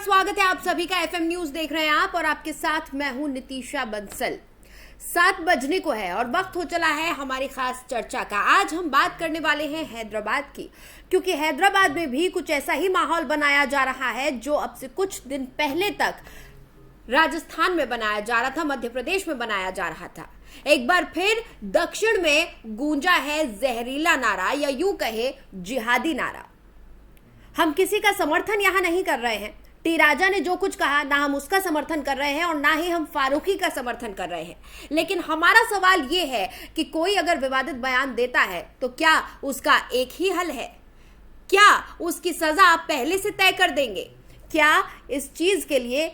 स्वागत है आप सभी का। एफएम न्यूज देख रहे हैं आप और आपके साथ मैं हूं नितीशा बंसल। 7 बजने को है और वक्त हो चला है हमारी खास चर्चा का। आज हम बात करने वाले हैं हैदराबाद की, क्योंकि हैदराबाद में भी कुछ ऐसा ही माहौल बनाया जा रहा है जो अब से कुछ दिन पहले तक राजस्थान में बनाया जा रहा था, मध्य प्रदेश में बनाया जा रहा था। एक बार फिर दक्षिण में गूंजा है जहरीला नारा या यूं कहे जिहादी नारा। हम किसी का समर्थन यहां नहीं कर रहे हैं। टी राजा ने जो कुछ कहा ना हम उसका समर्थन कर रहे हैं और ना ही हम फारूकी का समर्थन कर रहे हैं, लेकिन हमारा सवाल यह है कि कोई अगर विवादित बयान देता है तो क्या उसका एक ही हल है? क्या उसकी सजा आप पहले से तय कर देंगे? क्या इस चीज के लिए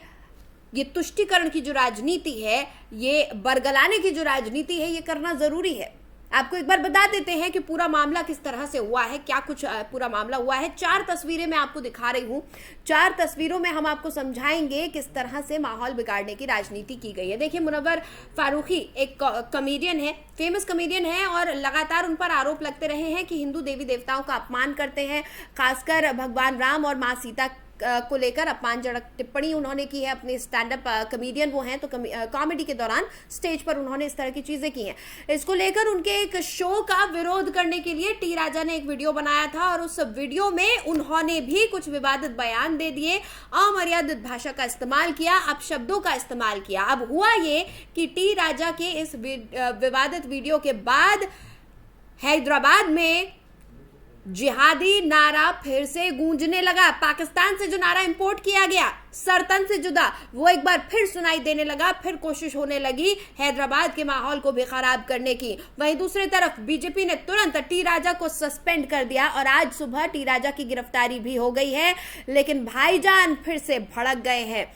ये तुष्टीकरण की जो राजनीति है, ये बरगलाने की जो राजनीति है, ये करना जरूरी है? आपको एक बार बता देते हैं कि पूरा मामला किस तरह से हुआ है, क्या कुछ पूरा मामला हुआ है। 4 तस्वीरें मैं आपको दिखा रही हूं। 4 तस्वीरों में हम आपको समझाएंगे किस तरह से माहौल बिगाड़ने की राजनीति की गई है। देखिए, मुनव्वर फारूकी एक कॉमेडियन है, फेमस कॉमेडियन है और लगातार उन पर आरोप लगते रहे हैं कि हिंदू देवी देवताओं का अपमान करते हैं, खासकर भगवान राम और माँ सीता को लेकर अपमानजनक टिप्पणी उन्होंने की है। अपने स्टैंड अप कॉमेडियन वो हैं, तो कॉमेडी के दौरान स्टेज पर उन्होंने इस तरह की चीजें की हैं। इसको लेकर उनके एक शो का विरोध करने के लिए टी राजा ने एक वीडियो बनाया था और उस वीडियो में उन्होंने भी कुछ विवादित बयान दे दिए, अमर्यादित भाषा का इस्तेमाल किया, अपशब्दों का इस्तेमाल किया। अब हुआ ये कि टी राजा के इस विवादित वीडियो के बाद हैदराबाद में जिहादी नारा फिर से गूंजने लगा। पाकिस्तान से जो नारा इंपोर्ट किया गया, सरतन से जुदा, वो एक बार फिर सुनाई देने लगा। फिर कोशिश होने लगी हैदराबाद के माहौल को भी खराब करने की। वहीं दूसरी तरफ बीजेपी ने तुरंत टी राजा को सस्पेंड कर दिया और आज सुबह टी राजा की गिरफ्तारी भी हो गई है, लेकिन भाईजान फिर से भड़क गए हैं।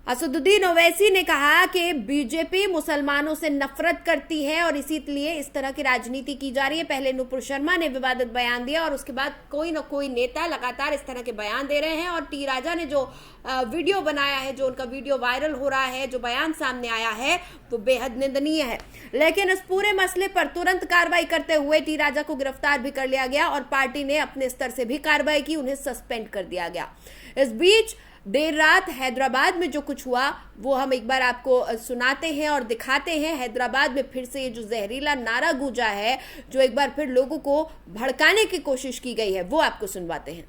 असदुद्दीन ओवैसी ने कहा कि बीजेपी मुसलमानों से नफरत करती है और इसीलिए इस तरह की राजनीति की जा रही है। पहले नुपुर शर्मा ने विवादित बयान दिया और उसके बाद कोई ना कोई नेता लगातार इस तरह के बयान दे रहे हैं और टी राजा ने जो वीडियो बनाया है, जो उनका वीडियो वायरल हो रहा है, जो बयान सामने आया है, वो बेहद निंदनीय है। लेकिन इस पूरे मसले पर तुरंत कार्रवाई करते हुए टी राजा को गिरफ्तार भी कर लिया गया और पार्टी ने अपने स्तर से भी कार्रवाई की, उन्हें सस्पेंड कर दिया गया। इस बीच देर रात हैदराबाद में जो कुछ हुआ वो हम एक बार आपको सुनाते हैं और दिखाते हैं। हैदराबाद में फिर से ये जो जहरीला नारा गूंजा है, जो एक बार फिर लोगों को भड़काने की कोशिश की गई है, वो आपको सुनवाते हैं।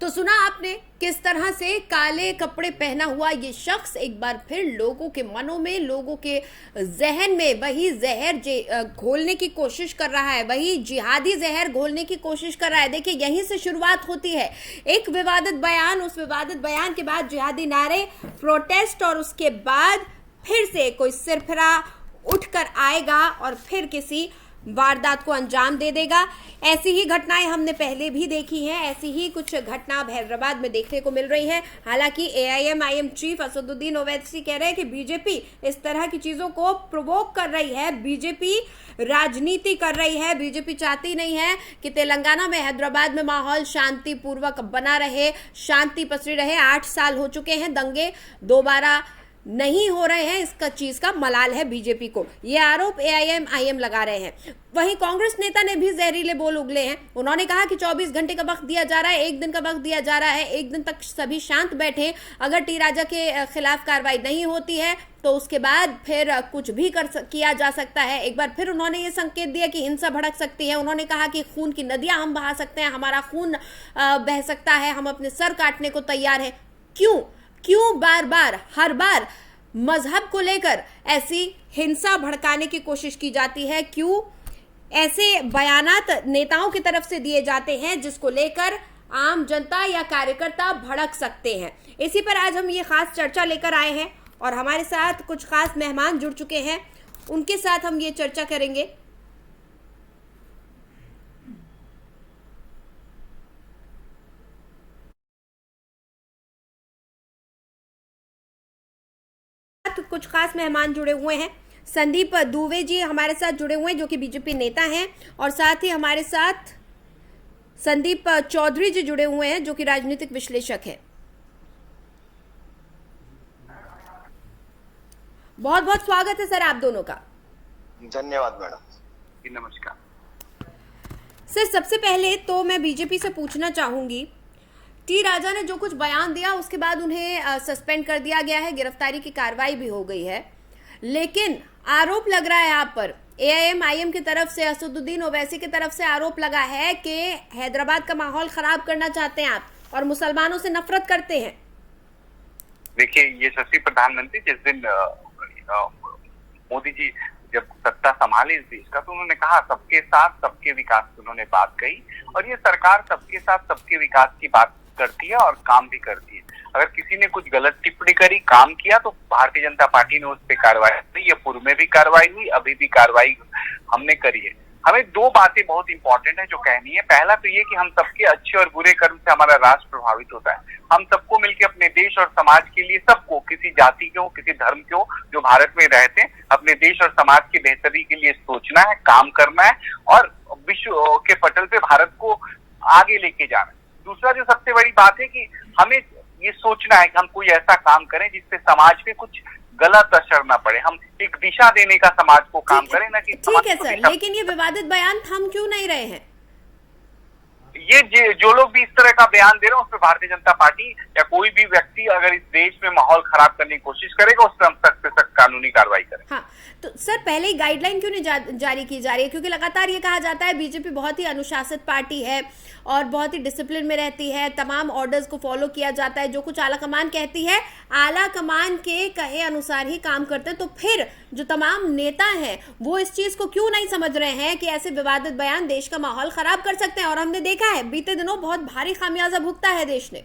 तो सुना आपने किस तरह से काले कपड़े पहना हुआ ये शख्स एक बार फिर लोगों के मनों में, लोगों के जहन में वही जहर घोलने की कोशिश कर रहा है, वही जिहादी जहर घोलने की कोशिश कर रहा है। देखिए, यहीं से शुरुआत होती है। एक विवादित बयान, उस विवादित बयान के बाद जिहादी नारे, प्रोटेस्ट और उसके बाद फिर से कोई सिरफिरा उठकर आएगा और फिर किसी वारदात को अंजाम दे देगा। ऐसी ही घटनाएं हमने पहले भी देखी हैं। ऐसी ही कुछ घटना अब हैदराबाद में देखने को मिल रही है। हालांकि AIM चीफ असदुद्दीन ओवैसी कह रहे हैं कि बीजेपी इस तरह की चीजों को प्रोवोक कर रही है, बीजेपी राजनीति कर रही है। बीजेपी चाहती नहीं है कि तेलंगाना में, हैदराबाद में माहौल शांतिपूर्वक बना रहे, शांति पसरी रहे। 8 साल हो चुके हैं, दंगे दोबारा नहीं हो रहे हैं, इसका चीज का मलाल है बीजेपी को। ये आरोप एआईएमआईएम लगा रहे हैं। वहीं कांग्रेस नेता ने भी जहरीले बोल उगले हैं। उन्होंने कहा कि 24 घंटे का वक्त दिया जा रहा है, एक दिन का वक्त दिया जा रहा है, एक दिन तक सभी शांत बैठे। अगर टी राजा के खिलाफ कार्रवाई नहीं होती है तो उसके बाद फिर कुछ भी किया जा सकता है। एक बार फिर उन्होंने ये संकेत दिया कि हिंसा भड़क सकती है। उन्होंने कहा कि खून की नदियां हम बहा सकते हैं, हमारा खून बह सकता है, हम अपने सर काटने को तैयार हैं। क्यों बार बार हर बार मजहब को लेकर ऐसी हिंसा भड़काने की कोशिश की जाती है? क्यों ऐसे बयानात नेताओं की तरफ से दिए जाते हैं जिसको लेकर आम जनता या कार्यकर्ता भड़क सकते हैं? इसी पर आज हम ये खास चर्चा लेकर आए हैं और हमारे साथ कुछ खास मेहमान जुड़ चुके हैं, उनके साथ हम ये चर्चा करेंगे। कुछ खास मेहमान जुड़े हुए हैं। संदीप दुबे जी हमारे साथ जुड़े हुए हैं जो कि बीजेपी नेता हैं, और साथ ही हमारे साथ संदीप चौधरी जी जुड़े हुए हैं जो कि राजनीतिक विश्लेषक हैं। बहुत बहुत स्वागत है सर आप दोनों का। धन्यवाद मैडम। नमस्कार सर, सबसे पहले तो मैं बीजेपी से पूछना चाहूंगी, टी राजा ने जो कुछ बयान दिया उसके बाद उन्हें सस्पेंड कर दिया गया है, गिरफ्तारी की कार्रवाई भी हो गई है, लेकिन आरोप लग रहा है आप पर, एआईएमआईएम की तरफ से, असदुद्दीन ओवैसी की तरफ से आरोप लगा है कि हैदराबाद का माहौल खराब करना चाहते हैं आप और मुसलमानों से नफरत करते हैं। देखिए, ये यशस्वी प्रधानमंत्री जिस दिन मोदी जी जब सत्ता संभाली इस देश का, तो उन्होंने कहा सबके साथ सबके विकास की उन्होंने बात कही, और ये सरकार सबके साथ सबके विकास की बात करती है और काम भी करती है। अगर किसी ने कुछ गलत टिप्पणी करी, काम किया, तो भारतीय जनता पार्टी ने उस पर कार्रवाई की। ये पूर्व में भी कार्रवाई हुई, अभी भी कार्रवाई हमने करी है। हमें दो बातें बहुत इंपॉर्टेंट है जो कहनी है। पहला तो ये कि हम सबके अच्छे और बुरे कर्म से हमारा राष्ट्र प्रभावित होता है। हम सबको मिलकर अपने देश और समाज के लिए, सबको, किसी जाति के हो, किसी धर्म के हो, जो भारत में रहते हैं, अपने देश और समाज की बेहतरी के लिए सोचना है, काम करना है और विश्व के पटल पे भारत को आगे लेके जाना है। दूसरा जो सबसे बड़ी बात है कि हमें ये सोचना है कि हम कोई ऐसा काम करें जिससे समाज पे कुछ गलत असर ना पड़े। हम एक दिशा देने का समाज को काम करें, ना कि ठीक है सर, लेकिन ये विवादित बयान थम क्यों नहीं रहे हैं? ये जो लोग भी इस तरह का बयान दे रहे हैं उस पर भारतीय जनता पार्टी या कोई भी व्यक्ति अगर इस देश में माहौल खराब करने की कोशिश करेगा, उस पर हम सख्त से सख्त कानूनी कार्रवाई करें। हाँ, तो सर पहले ही गाइडलाइन क्यों नहीं जारी की जा रही है? क्योंकि लगातार ये कहा जाता है बीजेपी बहुत ही अनुशासित पार्टी है और बहुत ही डिसिप्लिन में रहती है, तमाम ऑर्डर्स को फॉलो किया जाता है, जो कुछ आला कमान कहती है आला कमान के कहे अनुसार ही काम करते हैं। तो फिर जो तमाम नेता हैं वो इस चीज को क्यों नहीं समझ रहे हैं कि ऐसे विवादित बयान देश का माहौल खराब कर सकते हैं? और हमने देखा है बीते दिनों बहुत भारी खामियाजा भुगता है देश ने।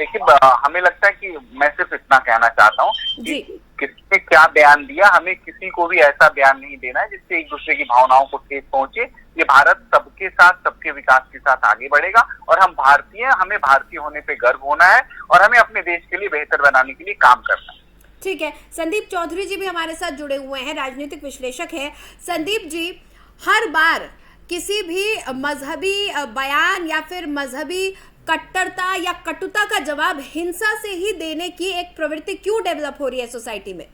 देखिए, हमें लगता है कि मैं सिर्फ इतना कहना चाहता हूँ कि किसने क्या बयान दिया, हमें किसी को भी ऐसा बयान नहीं देना है जिससे एक दूसरे की भावनाओं को ठेस पहुंचे। ये भारत सबके साथ सबके विकास के साथ आगे बढ़ेगा और हम भारतीय हैं, हमें भारतीय होने पे गर्व होना है और हमें अपने देश के लिए बेहतर बनाने के लिए काम करना है। ठीक है, संदीप चौधरी जी भी हमारे साथ जुड़े हुए हैं, राजनीतिक विश्लेषक है। संदीप जी, हर बार किसी भी मजहबी बयान या फिर मजहबी कट्टरता या कटुता का जवाब हिंसा से ही देने की एक प्रवृत्ति क्यों डेवलप हो रही है सोसाइटी में?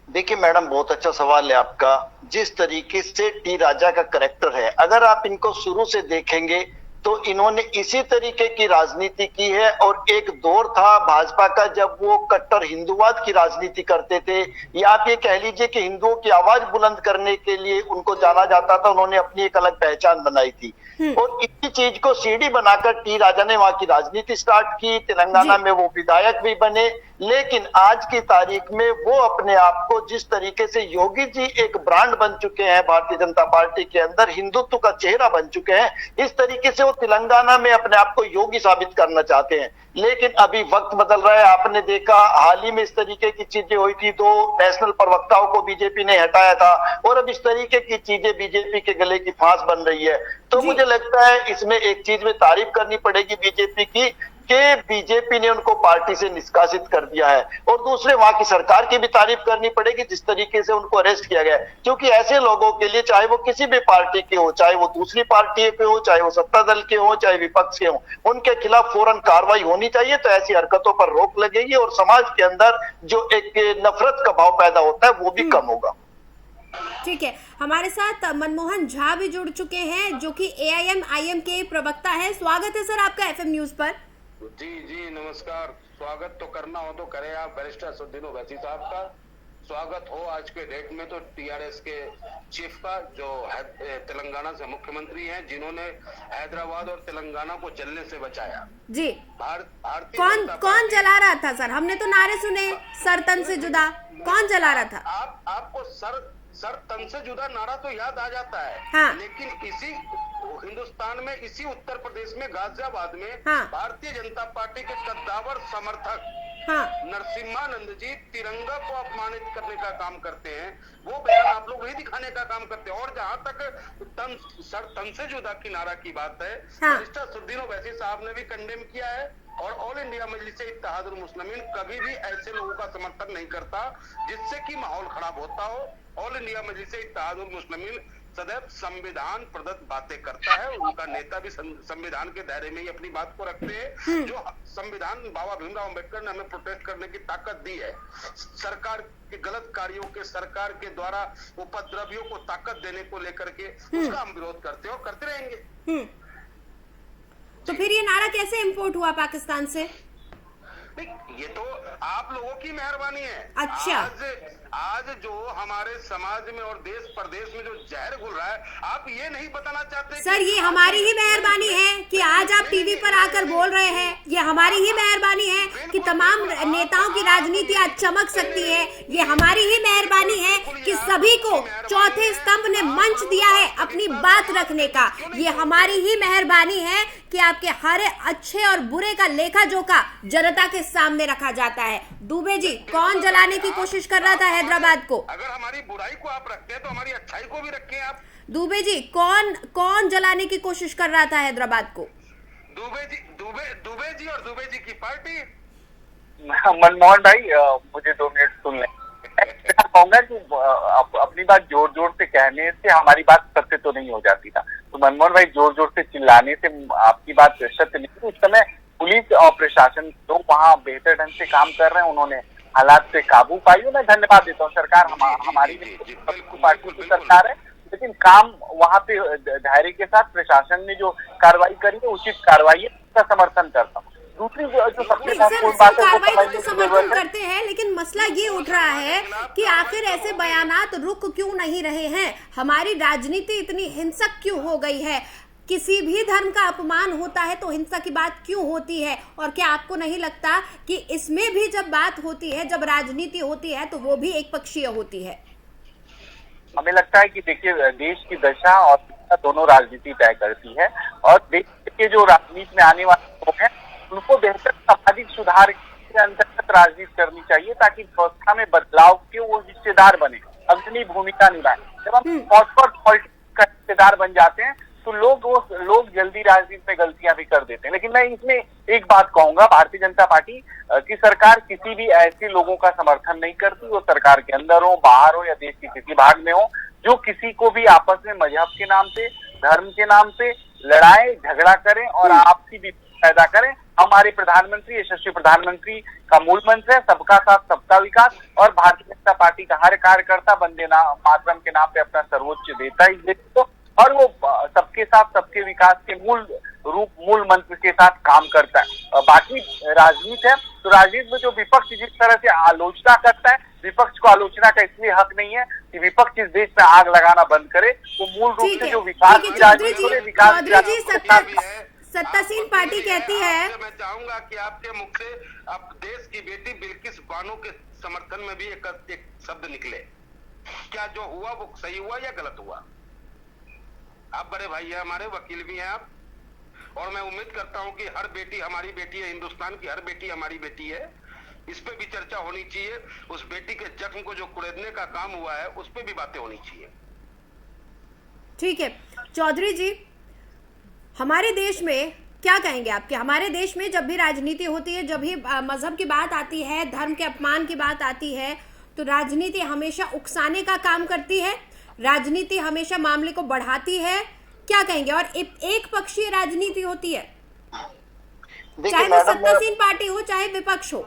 देखिए मैडम, बहुत अच्छा सवाल है आपका। जिस तरीके से टी राजा का करैक्टर है, अगर आप इनको शुरू से देखेंगे तो इन्होंने इसी तरीके की राजनीति की है। और एक दौर था भाजपा का जब वो कट्टर हिंदूवाद की राजनीति करते थे, या आप ये कह लीजिए कि हिंदुओं की आवाज बुलंद करने के लिए उनको जाना जाता था। उन्होंने अपनी एक अलग पहचान बनाई थी और इसी चीज को सीढ़ी बनाकर टी राजा ने वहां की राजनीति स्टार्ट की। तेलंगाना में वो विधायक भी बने, लेकिन आज की तारीख में वो अपने आप को जिस तरीके से योगी जी एक ब्रांड बन चुके हैं भारतीय जनता पार्टी के अंदर, हिंदुत्व का चेहरा बन चुके हैं, इस तरीके से वो तेलंगाना में अपने आप को योगी साबित करना चाहते हैं। लेकिन अभी वक्त बदल रहा है। आपने देखा हाल ही में इस तरीके की चीजें हुई थी, 2 नेशनल प्रवक्ताओं को बीजेपी ने हटाया था और अब इस तरीके की चीजें बीजेपी के गले की फांस बन रही है। तो मुझे लगता है इसमें एक चीज में तारीफ करनी पड़ेगी बीजेपी की कि बीजेपी ने उनको पार्टी से निष्कासित कर दिया है। और दूसरे वहां की सरकार की भी तारीफ करनी पड़ेगी जिस तरीके से उनको अरेस्ट किया गया है, क्योंकि ऐसे लोगों के लिए चाहे वो किसी भी पार्टी के हो, चाहे वो दूसरी पार्टी के हो, चाहे वो सत्ता दल के हो, चाहे विपक्ष के हो, उनके खिलाफ फौरन कार्रवाई होनी चाहिए। तो ऐसी हरकतों पर रोक लगेगी और समाज के अंदर जो एक नफरत का भाव पैदा होता है वो भी कम होगा। ठीक है, हमारे साथ मनमोहन झा भी जुड़ चुके हैं जो कि AIM-IM के प्रवक्ता है। स्वागत है सर आपका FM न्यूज पर। जी नमस्कार। स्वागत तो करना हो तो करें आप बैरिस्टर असदुद्दीन ओवैसी साहब का। स्वागत हो आज के डेट में तो TRS के चीफ का, जो तेलंगाना से मुख्यमंत्री हैं, जिन्होंने हैदराबाद और तेलंगाना को जलने से बचाया। जी, भारतीय कौन जला रहा था सर? हमने तो नारे सुने सर तन से जुदा, कौन जला रहा था? आपको सर तन से जुदा नारा तो याद आ जाता है। हाँ। लेकिन इसी हिंदुस्तान में, इसी उत्तर प्रदेश में, गाजियाबाद में, हाँ। भारतीय जनता पार्टी के कद्दावर समर्थक, हाँ, नरसिम्हानंद जी तिरंगा को अपमानित करने का काम करते हैं। वो बयान आप लोग नहीं दिखाने का काम करते हैं। और जहां तक सर तन से जुदा की नारा की बात है, हाँ। बैरिस्टर असदुद्दीन ओवैसी साहब ने भी कंडेम किया है। और ऑल इंडिया मजलिस इत्तेहादुल मुस्लिमीन कभी भी ऐसे लोगों का समर्थन नहीं करता जिससे कि माहौल खराब होता हो। ऑल इंडिया मजलिस इत्तेहादुल मुस्लिमीन सदैव संविधान प्रदत्त बातें करता है। उनका नेता भी संविधान के दायरे में ही अपनी बात को रखते हैं। जो संविधान बाबा भीमराव अम्बेडकर ने हमें प्रोटेस्ट करने की ताकत दी है, सरकार के गलत कार्यों के, सरकार के द्वारा उपद्रवियों को ताकत देने को लेकर के, उसका हम विरोध करते हैं और करते रहेंगे। तो फिर ये नारा कैसे इंपोर्ट हुआ पाकिस्तान से? ये तो आप लोगों की मेहरबानी है। अच्छा। आज जो हमारे समाज में और देश प्रदेश में जो जहर घुल रहा है, आप ये नहीं बताना चाहते सर ये हमारी ही मेहरबानी है कि आज आप टीवी पर आकर बोल रहे हैं। ये हमारी ही मेहरबानी है कि तमाम नेताओं की राजनीति आज चमक सकती है। ये हमारी ही मेहरबानी है कि सभी को चौथे स्तंभ ने मंच दिया है अपनी बात रखने का। ये हमारी ही मेहरबानी है कि आपके हर अच्छे और बुरे का लेखा जोखा जनता के सामने रखा जाता है। दुबे जी, कौन जलाने की कोशिश कर रहा था हैदराबाद को? अगर हमारी बुराई को आप रखते हैं तो हमारी अच्छाई को भी रखें आप। दुबे जी, कौन जलाने की कोशिश कर रहा था हैदराबाद को? दुबे जी और दुबे जी की पार्टी। मनमोहन भाई, मुझे 2 मिनट सुन लें। मैं कहूंगा कि अपनी बात जोर जोर से कहने से हमारी बात सत्य तो नहीं हो जाती था। तो मनमोहन भाई जोर जोर से चिल्लाने से आपकी बात सत्य नहीं। उस समय पुलिस और प्रशासन लोग वहाँ बेहतर ढंग से काम कर रहे हैं, उन्होंने हालात पे काबू पाई। मैं धन्यवाद देता हूँ। सरकार हमारी पार्टी की सरकार है, लेकिन काम वहाँ पे धैर्य के साथ प्रशासन ने जो कार्रवाई करी है उचित कार्रवाई है, उसका समर्थन करता हूँ। दूसरी जो सबसे महत्वपूर्ण बात है कार्रवाई तो समर्थन करते हैं, लेकिन मसला ये उठ रहा है कि आखिर ऐसे बयानात रुक क्यों नहीं रहे हैं? हमारी राजनीति इतनी हिंसक क्यों हो गई है? किसी भी धर्म का अपमान होता है तो हिंसा की बात क्यों होती है? और क्या आपको नहीं लगता कि इसमें भी जब बात होती है, जब राजनीति होती है, तो वो भी एक पक्षीय होती है? हमें लगता है कि देखिए, देश की दशा और दोनों राजनीति तय करती है। और देश के जो राजनीति में आने वाले लोग हैं उनको बेहतर सामाजिक सुधार के अंतर्गत राजनीति करनी चाहिए, ताकि व्यवस्था में बदलाव के वो हिस्सेदार बने, अग्रणी भूमिका निभाएं। जब हम पॉलिटिक्स का हिस्सेदार बन जाते हैं तो लोग जल्दी राजनीति में गलतियां भी कर देते हैं। लेकिन मैं इसमें एक बात कहूंगा, भारतीय जनता पार्टी की सरकार किसी भी ऐसे लोगों का समर्थन नहीं करती, वो सरकार के अंदर हो, बाहर हो या देश के किसी भाग में हो, जो किसी को भी आपस में मजहब के नाम पे, धर्म के नाम पे लड़ाए, झगड़ा करें और आपसी विपद पैदा करें। हमारे प्रधानमंत्री, यशस्वी प्रधानमंत्री का मूल मंत्र है सबका साथ सबका विकास। और भारतीय जनता पार्टी का हर कार्यकर्ता वंदे मातरम के नाम पे अपना सर्वोच्च देता है इस देश को, और वो सबके साथ सबके विकास के मूल मंत्र के साथ काम करता है। बाकी राजनीति है तो राजनीति में जो विपक्ष जिस तरह से आलोचना करता है, विपक्ष को आलोचना का इसलिए हक नहीं है कि विपक्ष इस देश में आग लगाना बंद करे। वो मूल रूप से जो विकास की राजनीति सत्तासीन पार्टी कहती है। मैं चाहूंगा कि आपके मुख से अब देश की बेटी बिल्किस बानो के समर्थन में भी एक शब्द निकले। क्या जो हुआ वो सही हुआ या गलत हुआ? आप बड़े भाई हैं, हमारे वकील भी हैं आप, और मैं उम्मीद करता हूं कि हर बेटी हमारी बेटी है, हिंदुस्तान की हर बेटी हमारी बेटी है। इस पे भी चर्चा होनी चाहिए। उस बेटी के जख्म को जो कुरेदने का काम हुआ है उस पे भी बातें होनी चाहिए। ठीक है चौधरी जी, हमारे देश में क्या कहेंगे आपके? हमारे देश में जब भी राजनीति होती है, जब भी मजहब की बात आती है, धर्म के अपमान की बात आती है, तो राजनीति हमेशा उकसाने का काम करती है, राजनीति हमेशा मामले को बढ़ाती है। क्या कहेंगे? और एक पक्षीय राजनीति होती है, चाहे वो सत्तासीन पार्टी हो चाहे विपक्ष हो।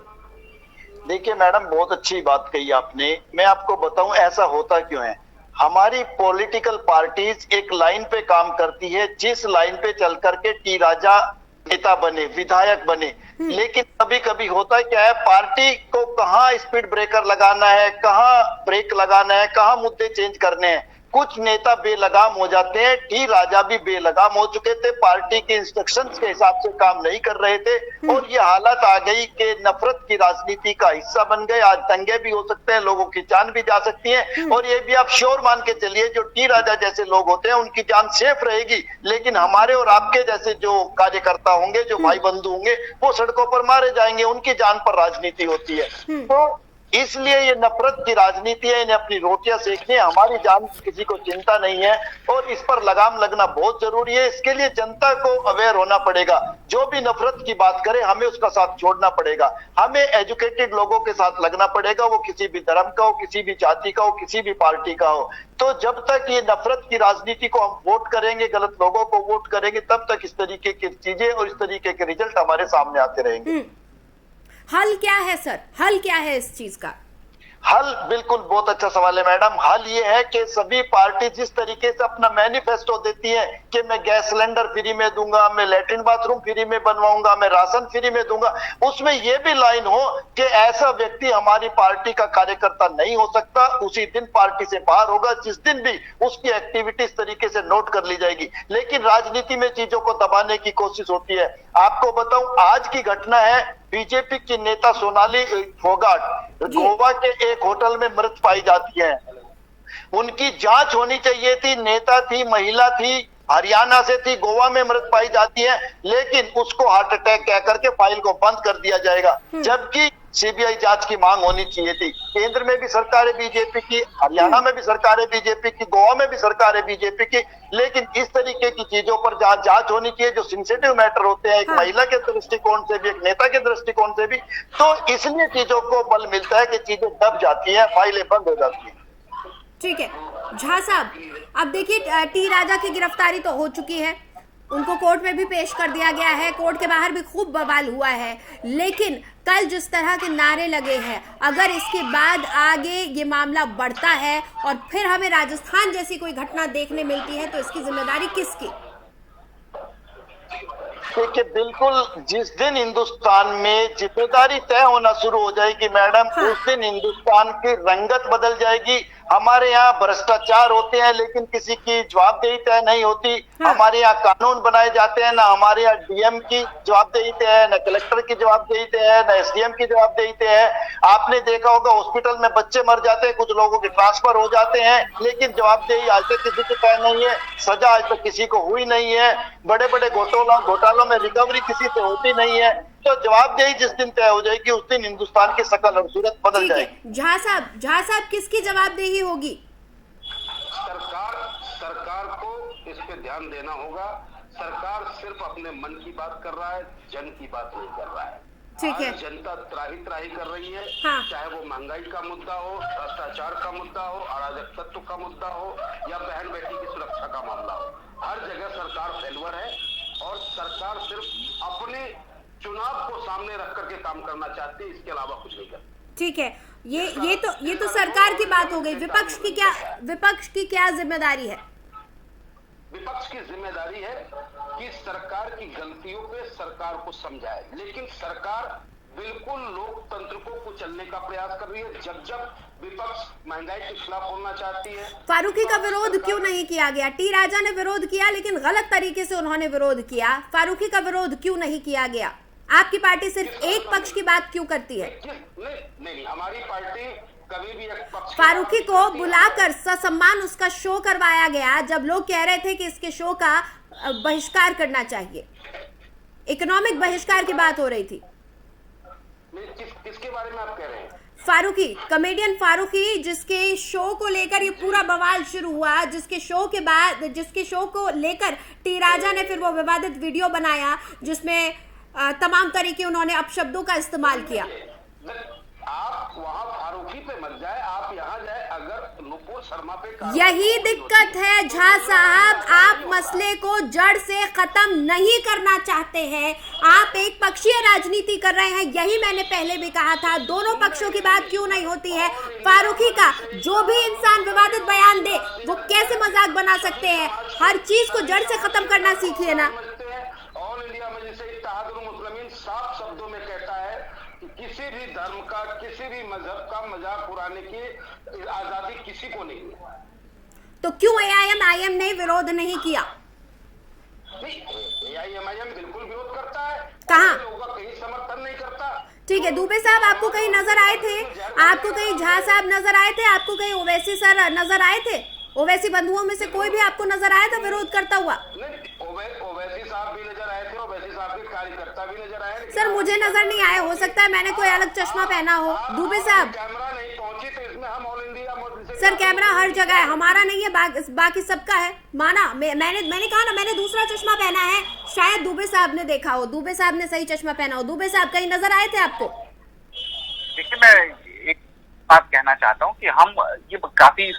देखिए मैडम, बहुत अच्छी बात कही आपने। मैं आपको बताऊं ऐसा होता क्यों है। हमारी पॉलिटिकल पार्टीज एक लाइन पे काम करती है, जिस लाइन पे चल करके टी राजा नेता बने, विधायक बने। लेकिन कभी कभी होता है क्या है, पार्टी को कहाँ स्पीड ब्रेकर लगाना है, कहाँ ब्रेक लगाना है, कहाँ मुद्दे चेंज करने हैं। कुछ नेता बेलगाम हो जाते हैं। टी राजा भी बेलगाम हो चुके थे, पार्टी के इंस्ट्रक्शंस के हिसाब से काम नहीं कर रहे थे और ये हालत आ गई कि नफरत की राजनीति का हिस्सा बन गए। आज दंगे भी हो सकते हैं, लोगों की जान भी जा सकती है। और ये भी आप श्योर मान के चलिए, जो टी राजा जैसे लोग होते हैं उनकी जान सेफ रहेगी, लेकिन हमारे और आपके जैसे जो कार्यकर्ता होंगे, जो भाई बंधु होंगे, वो सड़कों पर मारे जाएंगे। उनकी जान पर राजनीति होती है। तो इसलिए ये नफरत की राजनीति है, इन्हें अपनी रोटियां सेकनी है। हमारी जान की किसी को चिंता नहीं है और इस पर लगाम लगना बहुत जरूरी है। इसके लिए जनता को अवेयर होना पड़ेगा। जो भी नफरत की बात करे, हमें उसका साथ छोड़ना पड़ेगा। हमें एजुकेटेड लोगों के साथ लगना पड़ेगा, वो किसी भी धर्म का हो, किसी भी जाति का हो, किसी भी पार्टी का हो। तो जब तक ये नफरत की राजनीति को हम वोट करेंगे, गलत लोगों को वोट करेंगे, तब तक इस तरीके की चीजें और इस तरीके के रिजल्ट हमारे सामने आते रहेंगे। हल क्या है सर? हल क्या है इस चीज का? हल बिल्कुल बहुत अच्छा सवाल है मैडम। हल ये है कि सभी पार्टी जिस तरीके से अपना मैनिफेस्टो देती है कि मैं गैस सिलेंडर फ्री में दूंगा, मैं लैट्रिन बाथरूम फ्री में बनवाऊंगा, मैं राशन फ्री में दूंगा, उसमें ये भी लाइन हो कि ऐसा व्यक्ति हमारी पार्टी का कार्यकर्ता नहीं हो सकता, उसी दिन पार्टी से बाहर होगा, जिस दिन भी उसकी एक्टिविटी इस तरीके से नोट कर ली जाएगी। लेकिन राजनीति में चीजों को दबाने की कोशिश होती है। आपको बताऊं, आज की घटना है, बीजेपी की नेता सोनाली फोगाट गोवा के एक होटल में मृत पाई जाती है। उनकी जांच होनी चाहिए थी। नेता थी, महिला थी, हरियाणा से थी, गोवा में मृत पाई जाती है, लेकिन उसको हार्ट अटैक कह करके फाइल को बंद कर दिया जाएगा, जबकि सीबीआई जांच की मांग होनी चाहिए थी। केंद्र में भी सरकार है बीजेपी की, हरियाणा में भी सरकार है बीजेपी की, गोवा में भी सरकार है बीजेपी की, लेकिन इस तरीके की चीजों पर जहां जांच होनी चाहिए, जो सेंसिटिव मैटर होते हैं, एक महिला के दृष्टिकोण से भी, एक नेता के दृष्टिकोण से भी, तो इसलिए चीजों को बल मिलता है कि चीजें दब जाती है, फाइलें बंद हो जाती है। ठीक है झा साहब, अब देखिए टी राजा की गिरफ्तारी तो हो चुकी है, उनको कोर्ट में भी पेश कर दिया गया है, कोर्ट के बाहर भी खूब बवाल हुआ है, लेकिन कल जिस तरह के नारे लगे हैं, अगर इसके बाद आगे ये मामला बढ़ता है और फिर हमें राजस्थान जैसी कोई घटना देखने मिलती है, तो इसकी जिम्मेदारी किसकी? देखिए, बिल्कुल जिस दिन हिंदुस्तान में जिम्मेदारी तय होना शुरू हो जाएगी मैडम, उस दिन हिंदुस्तान की रंगत बदल जाएगी। हमारे यहाँ भ्रष्टाचार होते हैं, लेकिन किसी की जवाबदेही तय नहीं होती। हमारे यहाँ कानून बनाए जाते हैं, ना हमारे यहाँ डीएम की जवाबदेही तय है, ना कलेक्टर की जवाबदेही तय है, ना एसडीएम की जवाबदेही तय है। आपने देखा होगा हॉस्पिटल में बच्चे मर जाते हैं, कुछ लोगों के ट्रांसफर हो जाते हैं, लेकिन जवाबदेही आज तक किसी की तय नहीं है, सजा आज तक किसी को हुई नहीं है। बड़े बड़े घोटालों में रिकवरी किसी से होती नहीं है। तो जवाबदेही जिस दिन तय हो जाएगी, उस दिन हिंदुस्तान की शकल और सूरत बदल जाएगी। झा साहब किसकी जवाबदेही होगी? सरकार को इस पे ध्यान देना होगा। सरकार सिर्फ अपने मन की बात कर रहा है, जन की बात नहीं कर रहा है। ठीक है, जनता त्राही कर रही है। चाहे वो महंगाई का मुद्दा हो, भ्रष्टाचार का मुद्दा हो, अराजक तत्व का मुद्दा हो, या बहन बेटी की सुरक्षा का मामला हो, हर जगह सरकार फेलवर है और सरकार सिर्फ अपने चुनाव को सामने रख करके काम करना चाहती है, इसके अलावा कुछ नहीं करती। ठीक है, ये तो सरकार की बात हो गई। विपक्ष की क्या जिम्मेदारी है? विपक्ष की जिम्मेदारी है कि सरकार की गलतियों पे सरकार को समझाए, लेकिन सरकार बिल्कुल लोकतंत्र को कुचलने का प्रयास कर रही है। जब विपक्ष महंगाई के खिलाफ बोलना चाहती है। फारूकी का विरोध क्यों नहीं किया गया? टी राजा ने विरोध किया, लेकिन गलत तरीके से उन्होंने विरोध किया। फारूकी का विरोध क्यों नहीं किया गया? आपकी पार्टी सिर्फ एक पक्ष की बात क्यों करती है? नहीं, हमारी पार्टी कभी भी एक पक्ष। फारूकी को बुलाकर ससम्मान उसका शो करवाया गया, जब लोग कह रहे थे कि इसके शो का बहिष्कार करना चाहिए। इकोनॉमिक बहिष्कार की बात हो रही थी। किसके बारे में आप कह रहे हैं? फारूकी, कॉमेडियन फारूकी, जिसके शो को लेकर ये पूरा बवाल शुरू हुआ, जिसके शो को लेकर टी राजा ने फिर वो विवादित वीडियो बनाया जिसमें तमाम तरीके उन्होंने अपशब्दों का इस्तेमाल किया। आप वहां फारूकी पे मत जाए, आप यहाँ जाए। अगर नुपुर शर्मा पे यही दिक्कत है झा साहब, आप मसले को जड़ से खत्म नहीं करना चाहते हैं, आप एक पक्षीय राजनीति कर रहे हैं। यही मैंने पहले भी कहा था, दोनों पक्षों की बात क्यों नहीं होती है। फारूकी का जो भी इंसान विवादित बयान दे वो कैसे मजाक बना सकते हैं, हर चीज को जड़ से खत्म करना सीखिए ना। ऑल इंडिया मजलिस इत्तेहादुल मुस्लिमीन साफ शब्दों में कहता है कि किसी भी धर्म का, किसी भी मजहब का मजाक उड़ाने की आजादी किसी को नहीं है। तो क्यों AIM ने विरोध नहीं किया? AIM बिल्कुल विरोध करता है। कहाँ? लोगों का कहीं समर्थन नहीं करता। ठीक है, दुबे साहब आपको कहीं नजर आए थे? आपको कहीं झा साहब नजर आए थे? आपको कहीं ओवैसी सर नजर आए थे? ओवैसी बंधुओं में से कोई भी आपको नजर आया था विरोध करता हुआ? ओवैसी साहब भी नजर आए थे, ओवैसी साहब के कार्यकर्ता भी नजर आए। सर मुझे नजर नहीं आया, हो सकता है मैंने कोई अलग चश्मा पहना हो। दुबे साहब, कैमरा नहीं पहुंची तो इसमें हम ऑल इंडिया सर कैमरा हर जगह है, हमारा नहीं है, बाकी सबका है। माना मैंने कहा ना, मैंने दूसरा चश्मा पहना है, शायद दुबे साहब ने देखा हो, दुबे साहब ने सही चश्मा पहना हो। दुबे साहब कहीं नजर आए थे आपको? देखिए, मैं एक बात कहना चाहता हूँ कि हम ये काफी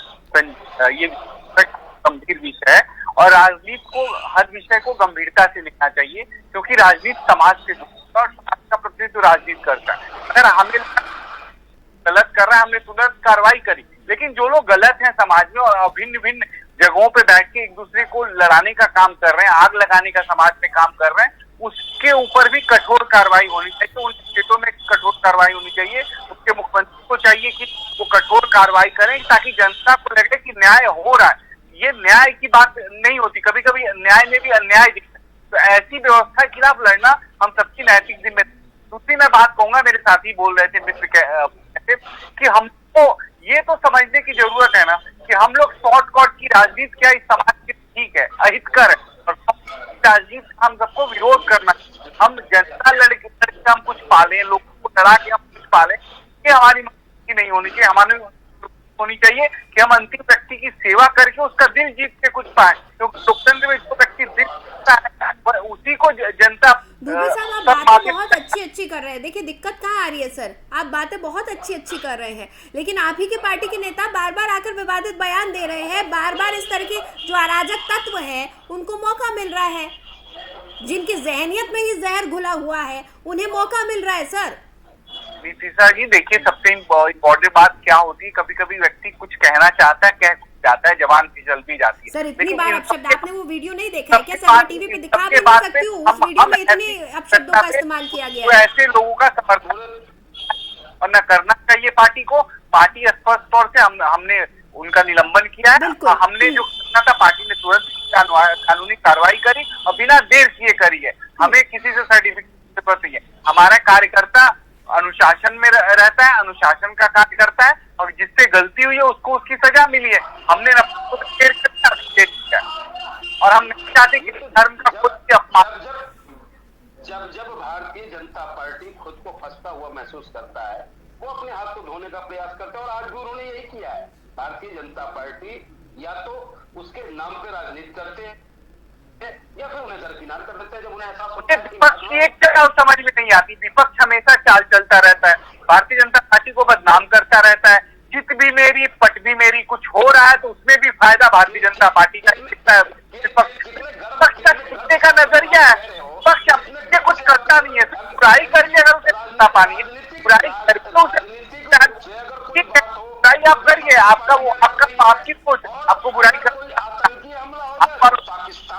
ये गंभीर विषय है और राजनीति को, हर विषय को गंभीरता से लिखना चाहिए, क्योंकि राजनीति समाज से जुड़ता है और समाज का प्रतिनिधित्व राजनीति करता है। अगर हमें गलत कर रहा है, हमने तुरंत कार्रवाई करी, लेकिन जो लोग गलत हैं समाज में और भिन्न भिन्न जगहों पे बैठ के एक दूसरे को लड़ाने का काम कर रहे हैं, आग लगाने का समाज में काम कर रहे हैं, उसके ऊपर भी कठोर कार्रवाई होनी चाहिए। उन स्टेटों में कठोर कार्रवाई होनी चाहिए। उसके मुख्यमंत्री को चाहिए कि वो कठोर कार्रवाई करें ताकि जनता को लगे कि न्याय हो रहा है। ये न्याय की बात नहीं होती, कभी कभी न्याय में भी अन्याय दिखता है, तो ऐसी व्यवस्था के खिलाफ लड़ना हम सबकी नैतिक जिम्मेदारी। दूसरी मैं बात कहूंगा, मेरे साथी बोल रहे थे मित्र कि हमको ये तो समझने की जरूरत है ना कि हम लोग शॉर्टकट की राजनीति क्या इस समाज के ठीक है, अहितकर है, और राजनीति हम सबको विरोध करना। हम जनता लड़के हम कुछ पाले, लोगों को डरा के हम कुछ पाले, ये हमारी नहीं होनी चाहिए। हमारी होनी चाहिए कि हम अंतिम व्यक्ति की सेवा करके उसका दिल जीत के कुछ पाए, क्योंकि लोकतंत्र में जो व्यक्ति दिल जीतता है उसी को जनता। दुबे साहब आप बातें बहुत अच्छी कर रहे हैं, देखिए दिक्कत कहाँ आ रही है सर, आप बातें बहुत अच्छी कर रहे हैं, लेकिन आप ही की पार्टी के नेता बार बार आकर विवादित बयान दे रहे हैं, बार बार इस तरह के जो अराजक तत्व है उनको मौका मिल रहा है, जिनकी जहनियत में ही जहर घुला हुआ है उन्हें मौका मिल रहा है। सर नीतीशा जी देखिए, सबसे इम्पोर्टेंट बात क्या होती है, कभी कभी व्यक्ति कुछ कहना चाहता है, कह जाता है, जबान फिसल भी जाती है। सर इतनी बार अपशब्द, आपने वो वीडियो नहीं देखा है क्या सर? मैं टीवी पे दिखा भी नहीं सकती हूँ, उस वीडियो में इतने अपशब्दों का इस्तेमाल किया गया है। ऐसे लोगों का समर्थन और न करना चाहिए पार्टी को। पार्टी स्पष्ट तौर से हमने उनका निलंबन किया है, हमने जो करना था पार्टी ने तुरंत कानूनी कार्रवाई करी और बिना देर किए करी है। हमें किसी से सर्टिफिकेट की जरूरत नहीं है। हमारा कार्यकर्ता अनुशासन में रहता है, अनुशासन का कार्य करता है, और जिससे गलती हुई है उसको उसकी सजा मिली है। हमने और हम नहीं चाहते कि धर्म का खुद से अपमान। जब भारतीय जनता पार्टी खुद को फंसता हुआ महसूस करता है, वो अपने हाथ को धोने का प्रयास करता है, और आज भी उन्होंने यही किया है। भारतीय जनता पार्टी या तो उसके नाम पे राजनीति करते हैं या फिर उन्हें दरकिनार कर देते हैं जब उन्हें एहसास होता है। विपक्ष की एक जगह समझ में नहीं आती, विपक्ष हमेशा चाल चलता रहता है, भारतीय जनता पार्टी को बदनाम करता रहता है। चित भी मेरी पट भी मेरी, कुछ हो रहा है तो उसमें भी फायदा भारतीय जनता पार्टी का दिखता है। विपक्ष का नजरिया है, विपक्ष अपने कुछ करता नहीं है, बुराई करिए अगर उसे धंधा पानी है, बुराई बुराई आप करिए, आपका वो आपकी सोच, आपको बुराई कर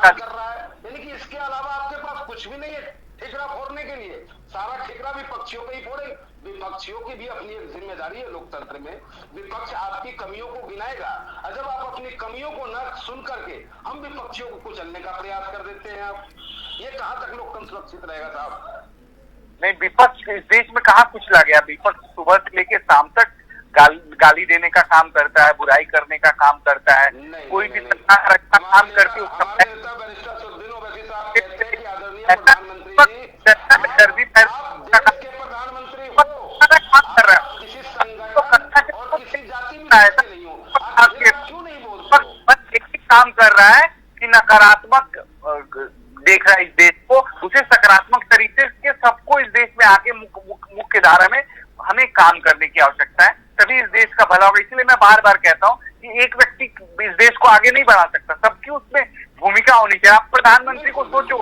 कर रहा है, यानी कि इसके अलावा आपके पास कुछ भी नहीं है ठिकरा फोड़ने के लिए। सारा ठिकरा विपक्षियों पे ही फोड़े। विपक्षियों की भी अपनी एक जिम्मेदारी है लोकतंत्र में। विपक्ष आपकी कमियों को गिनाएगा, और जब आप अपनी कमियों को न सुन करके हम विपक्षियों को कुचलने का प्रयास कर देते हैं, आप ये कहां तक लोकतंत्र सुरक्षित रहेगा साहब? नहीं, विपक्ष इस देश में कहाँ कुचला गया। विपक्ष सुबह से लेके शाम तक गाली देने का काम करता है, बुराई करने का काम करता है, कोई भी सरकार अच्छा काम करती है रहा है क्यों नहीं बोलते हो? बस एक ही काम कर रहा है कि नकारात्मक देख रहा है इस देश को, उसे सकारात्मक तरीके से सबको इस देश में आगे मुख्य धारा में हमें काम करने की आवश्यकता है, तभी इस देश का भला होगा। इसलिए मैं बार बार कहता हूँ कि एक व्यक्ति इस देश को आगे नहीं बढ़ा सकता, सबकी उसमें भूमिका होनी चाहिए। आप प्रधानमंत्री को सोचो,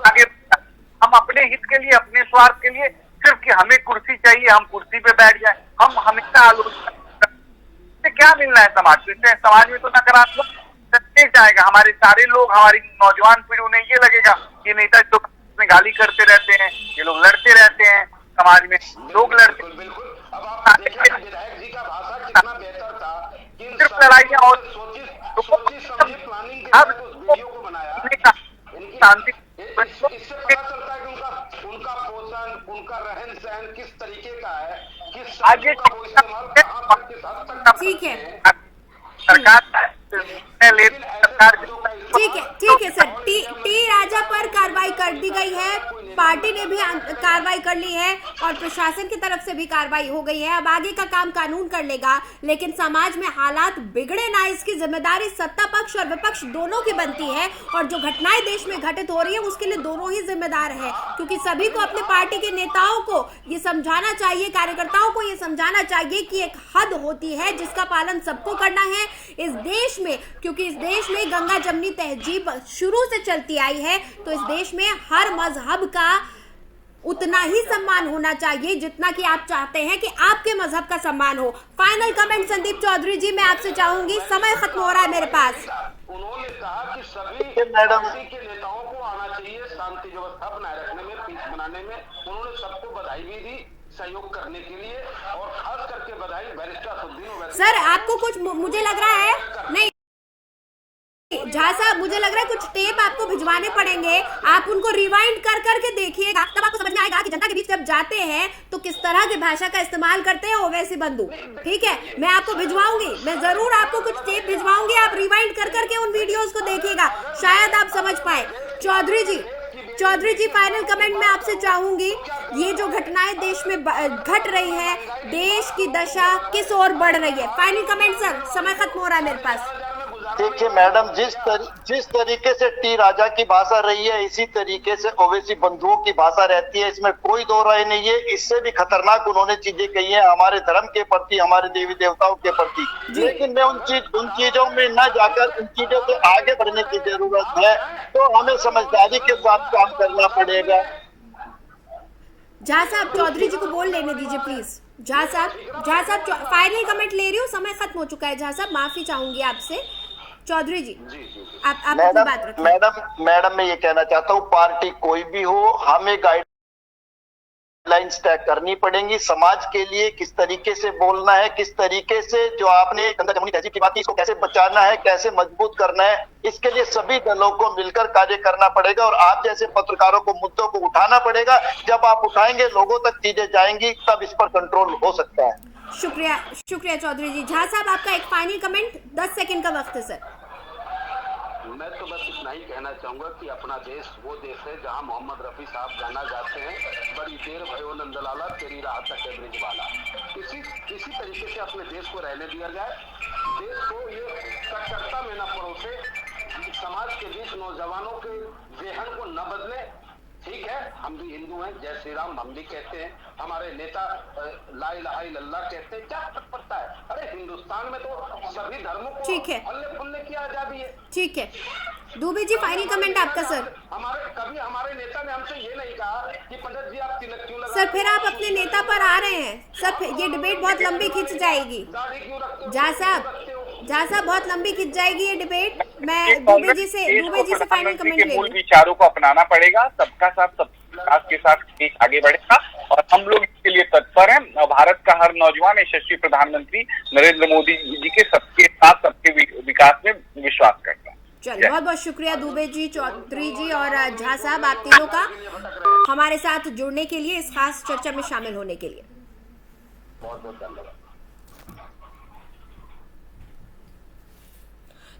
आगे हम अपने हित के लिए, अपने स्वार्थ के लिए सिर्फ कि हमें कुर्सी चाहिए, हम कुर्सी पे बैठ जाए, हम हमेशा आलोचना से क्या मिलना है समाज को? इससे समाज में तो नकारात्मक जाएगा। हमारे सारे लोग, हमारी नौजवान पीढ़ी, उन्हें ये लगेगा कि नेता जो गाली करते रहते हैं, ये लोग लड़ते रहते हैं, समाज में लोग लड़ते। बिल्कुल। अब आप देखें विधायक जी का भाषण कितना बेहतर था, सिर्फ लड़ाइयाँ और सोची समझी प्लानिंग के साथ उस वीडियो को बनाया। शांति इससे पता चलता है कि उनका पोषण, उनका रहन सहन किस तरीके का है, किस आगे का वो इस्तेमाल कहाँ पर किस हद तक ठीक है, सरकार ठीक है सर। टी राजा पर कार्रवाई कर दी गई है, पार्टी ने भी कार्रवाई कर ली है और प्रशासन की तरफ से भी कार्रवाई हो गई है। अब आगे का काम कानून कर लेगा, लेकिन समाज में हालात बिगड़े ना, इसकी जिम्मेदारी सत्ता पक्ष और विपक्ष दोनों की बनती है। और जो घटनाएं देश में घटित हो रही है उसके लिए दोनों ही जिम्मेदार है, क्योंकि सभी को अपने पार्टी के नेताओं को ये समझाना चाहिए, कार्यकर्ताओं को ये समझाना चाहिए कि एक हद होती है जिसका पालन सबको करना है इस देश में। क्योंकि इस देश में गंगा जमनी तहजीब शुरू से चलती आई है, तो इस देश में हर मजहब का उतना ही सम्मान होना चाहिए जितना कि आप चाहते हैं कि आपके मजहब का सम्मान हो। फाइनल कमेंट संदीप चौधरी जी मैं आपसे चाहूंगी, समय खत्म हो रहा है मेरे पास। उन्होंने कहा कि सभी पार्टी के नेताओं को आना चाहिए शांति व्यवस्था बनाए रखने में, पीस बनाने में। उन्होंने सबको बधाई भी दी सहयोग करने के लिए, और खास करके बधाई बैरिस्टर असदुद्दीन ओवैसी। सर आपको कुछ मुझे लग रहा है, नहीं झा साहब, मुझे लग रहा है कुछ टेप आपको भिजवाने पड़ेंगे, आप उनको रिवाइंड कर करके देखिएगा, तब आपको समझ में आएगा कि जनता के बीच जब जाते हैं तो किस तरह की भाषा का इस्तेमाल करते हैं ओवैसी बंधु। ठीक है, मैं आपको भिजवाऊंगी, मैं जरूर आपको कुछ टेप भिजवाऊंगी, आप रिवाइंड कर करके उन वीडियोस को देखिएगा, शायद आप समझ पाए। चौधरी जी फाइनल कमेंट में आपसे चाहूंगी, ये जो घटनाएं देश में घट रही है, देश की दशा किस ओर बढ़ रही है? फाइनल कमेंट सर, समय खत्म हो रहा है मेरे पास। देखिए मैडम, जिस तरीके से टी राजा की भाषा रही है, इसी तरीके से ओवैसी बंधुओं की भाषा रहती है, इसमें कोई दो राय नहीं है। इससे भी खतरनाक उन्होंने चीजें कही है हमारे धर्म के प्रति, हमारे देवी देवताओं के प्रति। लेकिन मैं उन चीजों में न जाकर उन चीजों से आगे बढ़ने की जरूरत है, तो हमें समझदारी के साथ काम करना पड़ेगा। झा साहब चौधरी जी को बोल लेने दीजिए प्लीज। झा साहब फाइनल कमेंट ले रही हूँ, समय खत्म हो चुका है। झा साहब माफी चाहूंगी आपसे। चौधरी जी आप अपनी बात रखिए। मैडम मैं ये कहना चाहता हूँ, पार्टी कोई भी हो, हमें गाइडलाइंस तय करनी पड़ेंगी समाज के लिए, किस तरीके से बोलना है, किस तरीके से जो आपने गंगा जमुनी तहजीब की बात की, इसको कैसे बचाना है, कैसे मजबूत करना है, इसके लिए सभी दलों को मिलकर कार्य करना पड़ेगा। और आप जैसे पत्रकारों को मुद्दों को उठाना पड़ेगा, जब आप उठाएंगे लोगों तक चीजें जाएंगी, तब इस पर कंट्रोल हो सकता है। शुक्रिया चौधरी जी। झा साहब आपका एक फाइनल कमेंट, 10 सेकंड का वक्त है सर। मैं तो बस इतना ही कहना चाहूंगा कि अपना देश वो देश है जहां मोहम्मद रफी साहब गाना गाते हैं, बड़ी देर भयो नंदलाला तेरी राह तक है ब्रिज वाला। इसी तरीके से अपने देश को रहने दिया जाए, देश को ये कट्टरता में न परोसे, समाज के बीच नौजवानों के जेहन को न बदले। ठीक है, हम भी हिंदू हैं, जय श्री राम हम भी कहते हैं, हमारे नेता ला इलाहा इल्लल्लाह कहते हैं, क्या फर्क पड़ता है? अरे हिंदुस्तान में तो सभी धर्मों को हल्ले फुल्ले की आजादी है। ठीक है, दुबे जी फाइनल कमेंट आपका सर। कभी हमारे नेता ने हमसे ये नहीं कहा कि पंडित जी आप तिलक क्यों लगा। सर फिर आप अपने नेता पर आ रहे हैं सर, ये डिबेट बहुत लंबी खिंच जाएगी। झा साहब बहुत लंबी खिंच जाएगी ये डिबेट। मैं दुबे जी से फाइनल कमेंट ले मूल विचारों को अपनाना पड़ेगा, सबका साथ सबके विकास के साथ देश आगे बढ़ेगा, और हम लोग इसके लिए तत्पर हैं। भारत का हर नौजवान यशस्वी प्रधानमंत्री नरेंद्र मोदी जी के सबके साथ सबके विकास में विश्वास करता है। चलिए, बहुत बहुत शुक्रिया दुबे जी, चौधरी जी और झा साहब, आप तीनों का हमारे साथ जुड़ने के लिए, इस खास चर्चा में शामिल होने के लिए बहुत बहुत धन्यवाद।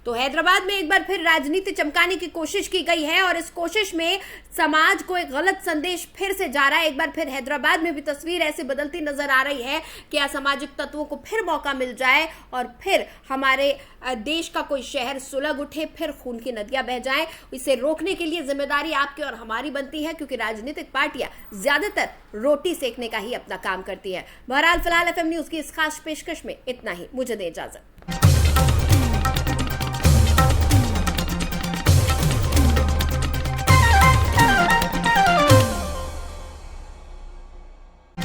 तो हैदराबाद में एक बार फिर राजनीति चमकाने की कोशिश की गई है और इस कोशिश में समाज को एक गलत संदेश फिर से जा रहा है। एक बार फिर हैदराबाद में भी तस्वीर ऐसे बदलती नजर आ रही है कि असामाजिक तत्वों को फिर मौका मिल जाए और फिर हमारे देश का कोई शहर सुलग उठे, फिर खून की नदियां बह जाएं। इसे रोकने के लिए जिम्मेदारी आपकी और हमारी बनती है, क्योंकि राजनीतिक पार्टियां ज्यादातर रोटी सेकने का ही अपना काम करती है। बहरहाल फिलहाल FM न्यूज की इस खास पेशकश में इतना ही। मुझे दें इजाजत।